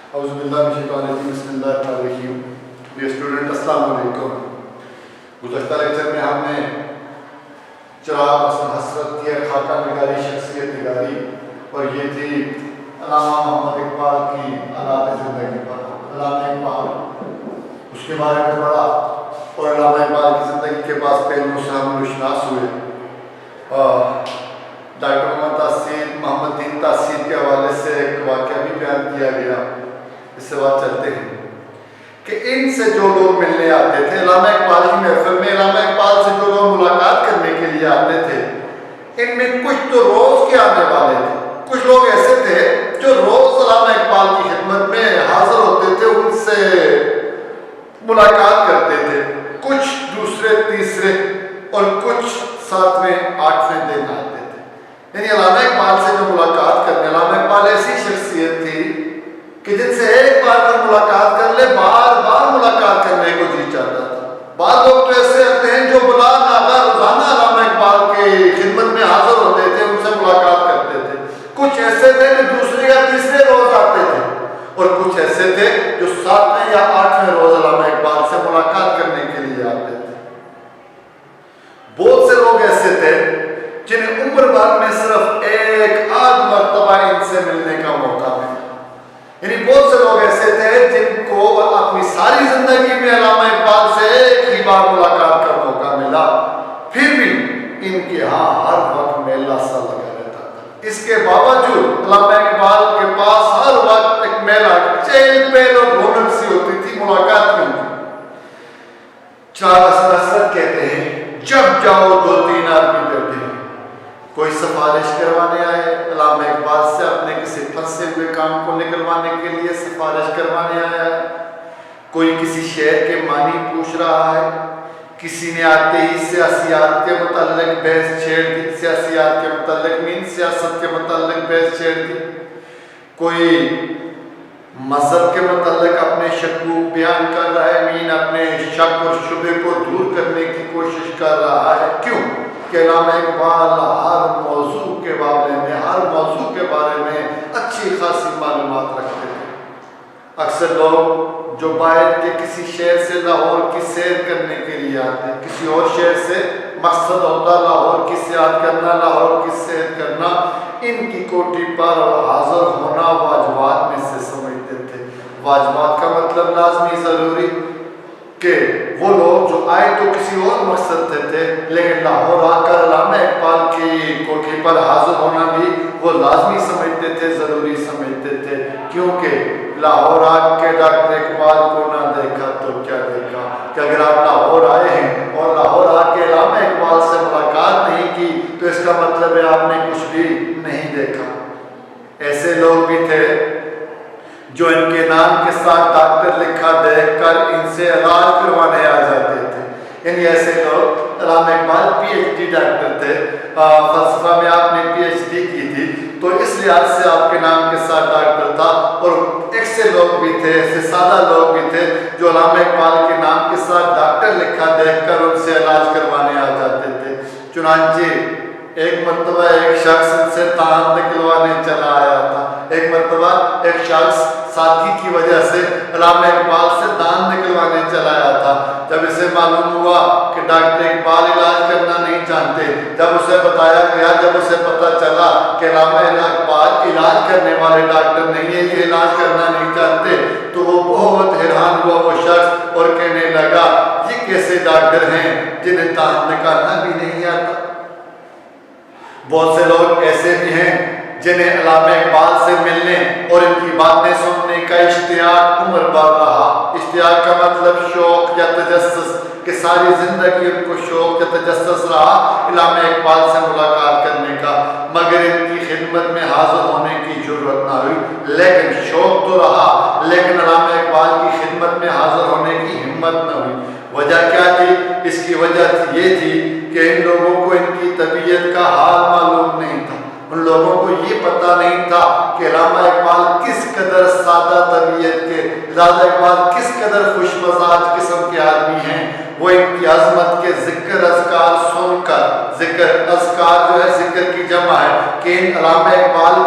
اعوذ باللہ من الشیطان الرجیم، بسم اللہ الرحمن الرحیم۔ ڈیئر اسٹوڈنٹ، السلام علیکم۔ گزشتہ لیکچر میں ہم نے چراغ حسن حسرت کی خاکہ نگاری شخصیت نگاری، اور یہ تھی علامہ محمد اقبال کی علامہ زندگی پر۔ علامہ اقبال اس کے بارے میں پڑھا اور علامہ اقبال کی زندگی کے بعد پہلوؤں سے ہم روشناس ہوئے۔ ڈاکٹر محمد دین تاثیر کے حوالے سے ایک واقعہ بھی بیان کیا گیا۔ اس سے بات چلتے ہیں کہ ان سے جو لوگ ملنے آتے تھے علامہ اقبال کی محفل میں، علامہ اقبال سے جو لوگ ملاقات کرنے کے لیے آتے تھے، ان میں کچھ تو روز کے آنے والے تھے، کچھ لوگ ایسے تھے جو روز علامہ اقبال کی خدمت میں حاضر ہوتے تھے، ان سے ملاقات کرتے تھے، کچھ دوسرے تیسرے اور کچھ ساتویں آٹھویں دن آتے تھے۔ یعنی علامہ اقبال سے جو ملاقات کرنے، علامہ اقبال ایسی شخصیت تھی کہ جن سے ایک بار پر ملاقات کر لے بار بار ملاقات کرنے کو جی چاہتا تھا۔ بعض لوگ تو ایسے ہوتے ہیں جو بلا ناغہ روزانہ علامہ اقبال کی خدمت میں حاضر ہوتے تھے، ان سے ملاقات کرتے تھے۔ کچھ ایسے تھے جو دوسرے یا تیسرے روز آتے تھے، اور کچھ ایسے تھے جو ساتویں یا آٹھویں روز علامہ اقبال سے ملاقات کرنے کے لیے آتے تھے۔ بہت سے لوگ ایسے تھے جنہیں عمر بھر میں صرف ایک آدھ مرتبہ ان سے ملنے کا موقع ملا۔ یعنی بہت سے لوگ ایسے تھے جن کو اپنی ساری زندگی میں علامہ اقبال سے ایک ہی بار ملاقات کا موقع ملا، پھر بھی ان کے ہاں ہر وقت میلہ سا لگا رہتا تھا۔ اس کے باوجود علامہ اقبال کے پاس ہر وقت ایک میلہ، چہل پہل اور رونق سی ہوتی تھی ملاقات کی۔ چراغ حسن حسرت کہتے ہیں جب جاؤ دو تین آدمی بیٹھے، کوئی سفارش کروانے آئے علامہ اقبال سے، اپنے کسی پھنسے ہوئے کام کو نکلوانے کے لیے سفارش کروانے آیا ہے، کوئی کسی شعر کے معنی پوچھ رہا ہے، کسی نے آتے ہی سیاسیات کے متعلق بحث چھیڑ دی، سیاسیات کے متعلق سیاست کے متعلق بحث چھیڑ دی، کوئی مذہب کے متعلق اپنے شکوک بیان کر رہا ہے، اپنے شک اور شبہ کو دور کرنے کی کوشش کر رہا ہے۔ کیوں کہ علامہ اقبال ہر موضوع کے بارے میں، ہر موضوع کے بارے میں اچھی خاصی معلومات رکھتے تھے۔ اکثر لوگ جو باہر کے کسی شہر سے لاہور کی سیر کرنے کے لیے آتے، کسی اور شہر سے مقصد ہوتا لاہور کی سیاحت کرنا، لاہور کی سیر کرنا، ان کی کوٹھی پر حاضر ہونا واجبات میں سے سمجھتے تھے۔ واجبات کا مطلب لازمی ضروری کہ وہ لوگ جو آئے تو کسی اور مقصد سے تھے، لیکن لاہور آ کر علامہ اقبال کی کوٹھی پر حاضر ہونا بھی وہ لازمی سمجھتے تھے، ضروری سمجھتے تھے، کیونکہ لاہور آ کے ڈاکٹر اقبال کو نہ دیکھا تو کیا دیکھا، کہ اگر آپ لاہور آئے ہیں اور لاہور آ کے علامہ اقبال سے ملاقات نہیں کی تو اس کا مطلب ہے آپ نے کچھ بھی نہیں دیکھا۔ ایسے لوگ بھی تھے جو ان کے نام کے ساتھ ڈاکٹر لکھا دیکھ کر ان سے علاج کروانے آ جاتے تھے۔ یعنی ایسے لوگ، Allama Iqbal P H D doctor تھے، فلسفہ میں آپ نے پی ایچ ڈی کی تھی تو اس لحاظ سے آپ کے نام کے ساتھ ڈاکٹر تھا، اور ایسے لوگ بھی تھے، ایسے سادہ لوگ بھی تھے جو علامہ اقبال کے نام کے ساتھ ڈاکٹر لکھا دیکھ کر ان سے علاج کروانے آ جاتے تھے۔ چنانچہ ایک مرتبہ ایک شخص ان سے دانت نکلوانے چلا آیا تھا۔ ایک مرتبہ ایک شخص ساتھی کی وجہ سے علامہ اقبال سے دانت نکلوانے چلا آیا تھا۔ جب اسے معلوم ہوا کہ ڈاکٹر اقبال علاج کرنا نہیں جانتے، جب اسے بتایا گیا، جب اسے پتہ چلا کہ علامہ اقبال علاج کرنے والے ڈاکٹر نہیں ہیں، یہ علاج کرنا نہیں جانتے، تو وہ بہت حیران ہوا وہ شخص، اور کہنے لگا یہ کیسے ڈاکٹر ہیں جنہیں دانت نکالنا بھی نہیں آتا۔ بہت سے لوگ ایسے بھی ہیں جنہیں علامہ اقبال سے ملنے اور ان کی باتیں سننے کا اشتیاق عمر بھر رہا۔ اشتیاق کا مطلب شوق یا تجسس، کہ ساری زندگی ان کو شوق یا تجسس رہا علامہ اقبال سے ملاقات کرنے کا، مگر ان کی خدمت میں حاضر ہونے کی ضرورت نہ ہوئی۔ لیکن شوق تو رہا، لیکن علامہ اقبال کی خدمت میں حاضر ہونے کی ہمت نہ ہوئی۔ وجہ کیا تھی؟ اس کی وجہ یہ تھی کہ ان لوگوں کو ان کی طبیعت کا حال معلوم نہیں تھا، ان لوگوں کو یہ پتہ نہیں تھا کہ علامہ اقبال کس قدر سادہ طبیعت کے، علامہ اقبال کس قدر خوش مزاج قسم کے آدمی ہیں۔ وہ ان کی عظمت کے ذکر اذکار سن کر، ذکر اذکار جو ہے ذکر کی جمع ہے، کہ ان علامہ اقبال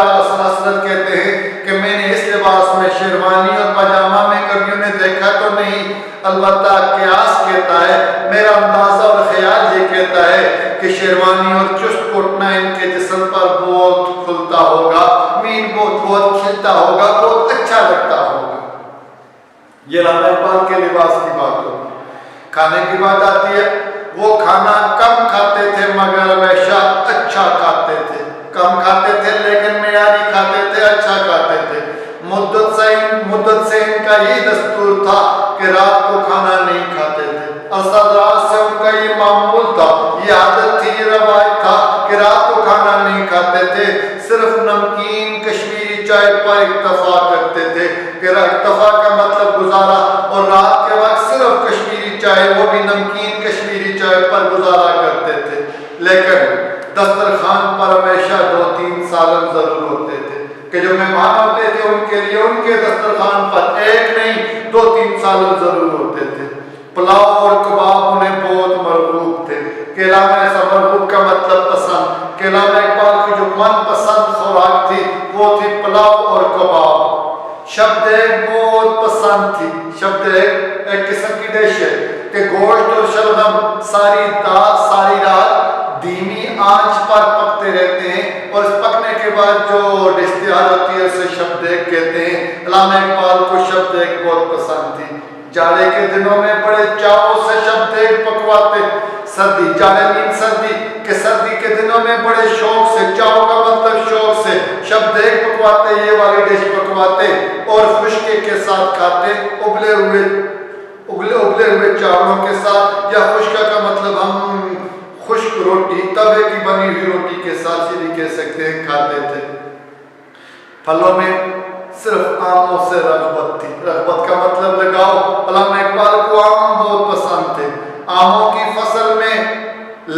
حضرت کہتے ہیں کہ میں نے اس لباس میں شیروانی اور پاجامہ میں کبھی انہیں دیکھا تو نہیں، البتہ قیاس کہتا ہے، میرا اندازہ اور خیال یہ کہتا ہے کہ شیروانی اور چست کوٹنا ان کے جسم پر بہت کھلتا ہوگا، بہت کھلتا ہوگا، بہت اچھا لگتا ہوگا۔ یہ علامہ اقبال کے لباس کی بات ہوگی۔ کھانے کی بات آتی ہے، وہ کھانا کم کھاتے تھے مگر ہمیشہ اچھا کھاتے تھے، کم کھاتے تھے لیکن معیاری کھاتے تھے، اچھا کھاتے تھے۔ مدت سے ان کا یہ دستور تھا کہ رات کو کھانا نہیں کھاتے تھے، رات سے ان کا یہ معمول تھا، یہ عادت تھی، یہ روایت تھا کہ رات کو کھانا نہیں کھاتے تھے، صرف نمکین کشمیری چائے پر اکتفا کرتے تھے، کہ اکتفا کا مطلب گزارا، اور رات کے وقت صرف کشمیری چائے، وہ بھی نمکین کشمیری چائے پر گزارا کرتے تھے۔ لیکن دسترخوان پر ہمیشہ 2-3 سالن ضرور ہوتے تھے، کہ جو مہمان ہوتے تھے ان کے لیے ان کے دسترخوان پر ایک نہیں 2-3 سالن ضرور ہوتے تھے۔ پلاؤ اور کباب انہیں بہت مرغوب تھے، کہ علامہ ایسا مرغوب کا مطلب پسند، کہ علامہ اقبال کی جو من پسند خوراک تھی وہ تھی پلاؤ اور کباب۔ شبد ایک بہت پسند تھی، شبد ایک قسم کی ڈش ہے کہ گوشت اور شلغم ساری رات دھیمی آنچ پر پکتے رہتے ہیں، اور اس پکنے کے بعد جو ڈش تیار ہوتی ہے اسے شبد ایک کہتے ہیں۔ علامہ اقبال کو شبد ایک بہت پسند تھی، جاڑے کے دنوں میں بڑے چاؤ سے شبد ایک پکواتے، سردی کہ سردی کے دنوں میں بڑے شوق سے، چاؤ کا مطلب شوق سے، شبد ایک پکواتے، یہ والی ڈش پکواتے اور خشکے کے ساتھ کھاتے، ابلے ہوئے چاولوں کے ساتھ، یا خشکا کا مطلب ہم خشک روٹی، توے کی بنی ہوئی روٹی کے ساتھ یہ بھی کہہ سکتے ہیں، کھاتے تھے۔ پھلوں میں صرف آموں سے رغبت تھی، رغبت کا مطلب لگاؤ، علامہ اقبال کو آم بہت پسند تھے۔ آموں کی فصل میں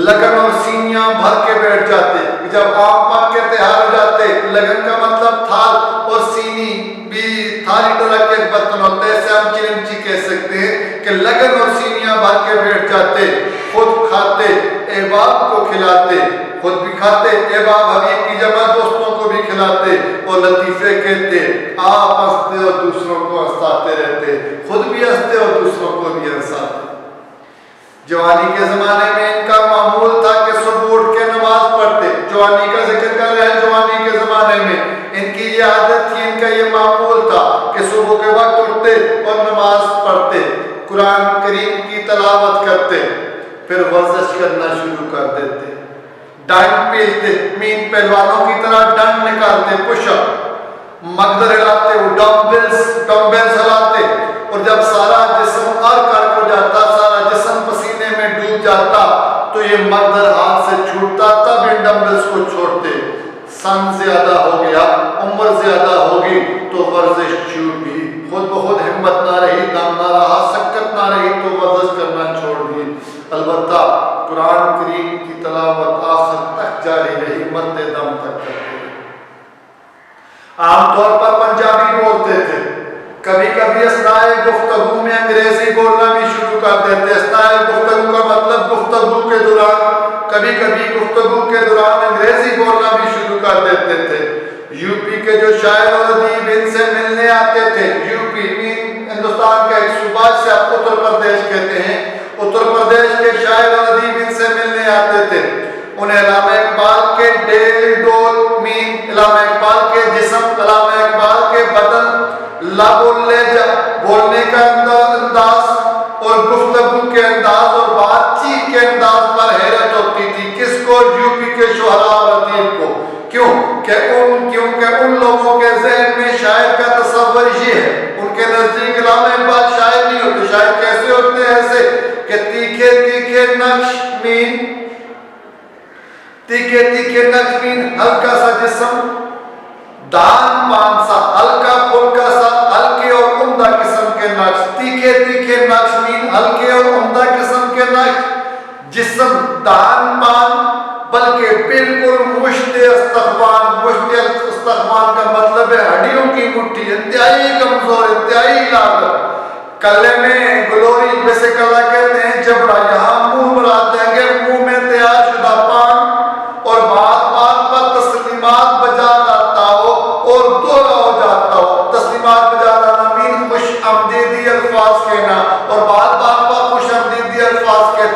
لگن اور سینیاں بھر کے بیٹھ جاتے، جب آم پک کے تیار ہو جاتے، لگن کا مطلب تھال اور سینی بھی تھالی ڈولا کے برتن ہوتے ہیں، اسے ہم چلمچی کہہ سکتے ہیں، کہ لگن اور سینیاں بھر کے بیٹھ جاتے، خود کھاتے، احباب کو کھلاتے، خود بھی کھاتے، احباب حبیب کی جمع دوستوں کو بھی کھلاتے، اور لطیفے کہتے، آپ ہنستے اور دوسروں کو ہنساتے رہتے، خود بھی ہنستے اور دوسروں کو بھی ہنساتے۔ جوانی کے زمانے میں ان کا معمول تھا کہ صبح اٹھ کے نماز پڑھتے، جوانی کا ذکر کر رہے ہیں، جوانی کے زمانے میں ان کی یہ عادت تھی، ان کا یہ معمول تھا کہ صبح کے وقت اٹھتے اور نماز پڑھتے، قرآن کریم کی تلاوت کرتے، پھر ورزش کرنا شروع کر دیتے، ڈانٹ پیلتے، مین پہلوانوں کی طرح ڈنڈ نکالتے، پش اپ، مقدر ہلاتے، وہ ڈمبلز ہلاتے، اور جب سارا جسم ارک ہو جاتا، سارا جسم پسینے میں ڈوب جاتا تو یہ مقدر ہاتھ سے چھوٹتا، تب ان ڈمبلز کو چھوڑتے۔ سن زیادہ ہو گیا، عمر زیادہ ہوگی تو ورزش چھوٹ گئی، خود بخود ہمت نہ رہی، دم نہ رہا، سکت نہ رہی تو ورزش کرنا چھوڑ دی۔ البتہ قرآن کریم کی تلاوت آخر تک جاری رہی، مرتے دم تک کرتے رہے۔ عام طور پر پنجابی بولتے تھے، کبھی کبھی اثناء گفتگو میں انگریزی بولنا بھی شروع کر دیتے۔ اثناء گفتگو کا مطلب گفتگو کے دوران، کبھی کبھی گفتگو کے دوران انگریزی بولنا بھی شروع کر دیتے تھے۔ یو پی کے جو شاعر اور ادیب ان سے ملنے آتے تھے، یو پی ہندوستان کا ایک صوبہ سے آپ اتر پردیش کہتے ہیں، اتر پردیش کے شاعر اور ادیب ان سے ملنے آتے تھے، انہیں علامہ اقبال کے ڈیل ڈول علامہ اقبال کے جسم، علامہ اقبال کے بدن، بولنے کا انداز اور گفتگو کے انداز اور بات چیت کے انداز پر حیرت ہوتی تھی۔ کس کو؟ یو پی کے شعراء اور ادیب کو۔ کیونکہ ان لوگوں کے ذہن میں شاعر کا تصور یہ ہے، ان کے نزدیک علامہ اقبال شاعر نہیں ہوتے۔ شاعر کیسے ہوتے ہیں؟ ایسے کہ تیکھے تیکھے نقش مین، ہلکا سا جسم، دان پان سا، ہلکا پھلکا سا، ہلکے اور عمدہ قسم کے نقش، تیکھے تیکھے نقش مین، ہلکے اور عمدہ قسم کے نقش، جسم دان پان بلکہ بالکل مشت استخوان۔ مشت استخوان کا مطلب ہے ہڈیوں کی مٹھی، انتہائی کمزور، انتہائی لاغر، کلے میں گلوری، جیسے کلا کہتے ہیں جبڑا، یہاں منہ بڑھا دیں گے، منہ میں تیار شدہ پان، اور بات بات پر تسلیمات بجا لاتا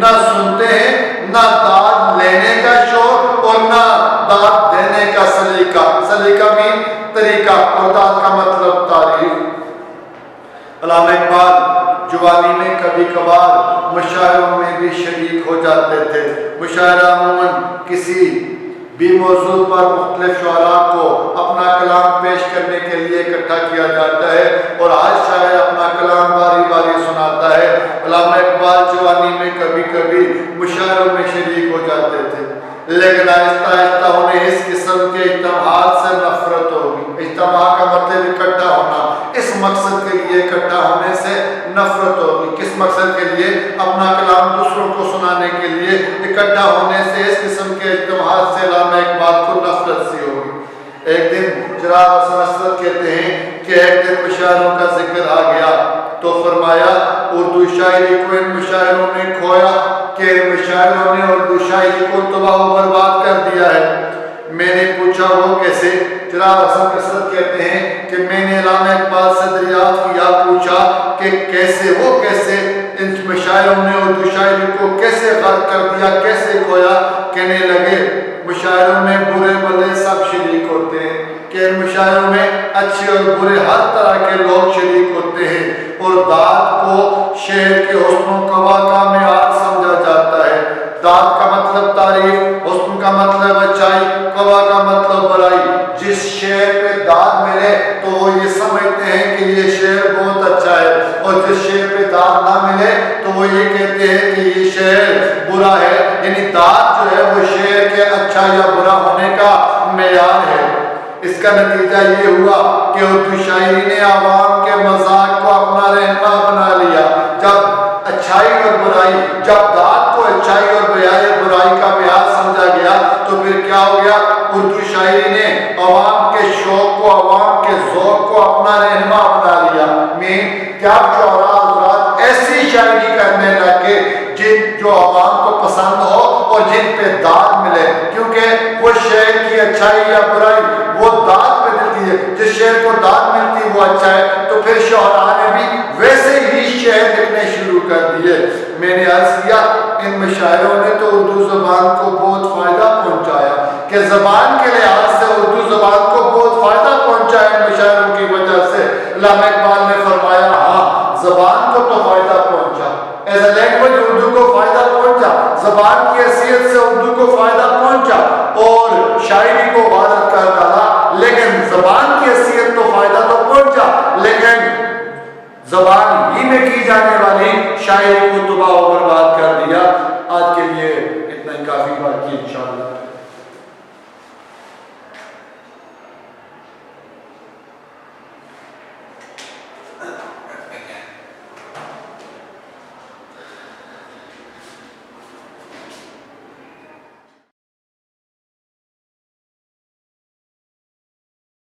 نہ سنتے ہیں، نہ داد لینے کا شوق اور نہ داد دینے کا سلیقہ۔ سلیقہ بھی طریقہ، اور داد کا مطلب تعریف۔ علامہ اقبال جوانی میں کبھی کبھار مشاعروں میں بھی شریک ہو جاتے تھے۔ مشاعرہ عموماً کسی بھی موضوع پر مختلف شعراء کو اپنا کلام پیش کرنے کے لیے اکٹھا کیا جاتا ہے اور ہر شاعر اپنا کلام باری باری سناتا ہے۔ علامہ اقبال جوانی میں کبھی کبھی مشاعروں میں شریک ہو جاتے تھے، لیکن آہستہ آہستہ انہیں اس قسم کے اجتماعات سے نفرت ہوگی۔ اجتماع کا مطلب اکٹھا ہونا، اس مقصد کے لیے اکٹھا ہونے سے نفرت ہوگی۔ کس مقصد کے لیے؟ اپنا کلام دوسروں کو سنانے کے لیے اکٹھا ہونے سے اس قسم کے اجتماعات سے علامہ اقبال کو نفرت سی ہوگی۔ ایک دن چراغ حسن اسد کہتے ہیں کہ ایک دن مشاعروں کا ذکر آ گیا تو فرمایا اردو شاعری کو ان مشاعروں نے کھویا کہ ان مشاعروں نے اردو شاعری کو تباہ و برباد کر دیا ہے۔ میں نے پوچھا وہ کیسے؟ چراغ حسن اسد کہتے ہیں کہ میں نے علامہ اقبال سے دریافت کیا، پوچھا کہ کیسے وہ کیسے ان مشاعروں نے اردو شاعری کو کیسے غرق کر دیا، کیسے کھویا؟ کہنے لگے مشاعروں میں برے بھلے سب شریک ہوتے ہیں، کہ ان مشاعروں میں اچھے اور برے ہر طرح کے لوگ شریک ہوتے ہیں، اور داد کو شعر کے حسن و قبا کا معیار سمجھا جاتا ہے۔ داد کا مطلب تعریف، حسن کا مطلب اچھائی، قبا کا مطلب برائی۔ جس شعر پہ داد ملے تو وہ یہ سمجھتے ہیں کہ یہ شعر بہت اچھا ہے، اور جس شعر پہ داد نہ ملے تو وہ یہ کہتے ہیں کہ یہ شعر برا ہے۔ یعنی داد جو ہے وہ شعر کے اچھا یا برا ہونے کا معیار ہے۔ اس کا نتیجہ یہ ہوا کہ اردو شاعری نے عوام کے مذاق کو اپنا رہنما بنا لیا۔ جب اچھائی اور برائی، جب داد کو اچھائی اور برائی کا معیار سمجھا گیا تو پھر کیا ہو گیا؟ اردو شاعری نے عوام کے شوق کو، عوام کے ذوق کو اپنا رہنما بنا لیا۔ کیا شعراء حضرات ایسی شاعری کرنے لگے جو عوام کو پسند ہو اور جن پہ داد ملے، کیونکہ وہ شعر کی اچھائی یا برائی وہ داد پہ ملتی ہے۔ جس شعر کو داد ملتی وہ اچھا ہے، تو پھر شعراء نے بھی ویسے ہی شعر لکھنے شروع کر دیے۔ میں نے عرض کیا ان مشاعروں نے تو اردو زبان کو بہت فائدہ پہنچایا، کہ زبان کے لحاظ سے اردو زبان کو بہت فائدہ پہنچا ہے ان مشاعروں کی وجہ سے۔ علامہ اقبال نے فرمایا ہاں زبان کو تو فائدہ پہنچا، ایز اے لینگویج اردو کو فائدہ پہنچا، زبان کی حیثیت سے اردو کو فائدہ پہنچا اور شاعری کو غارت کر ڈالا، لیکن زبان کی حیثیت تو فائدہ تو پہنچا، لیکن زبان ہی میں کی جانے والی شاعری کو تباہ و برباد کر دیا۔ آج کے لیے اتنا ہی کافی، باقی انشاءاللہ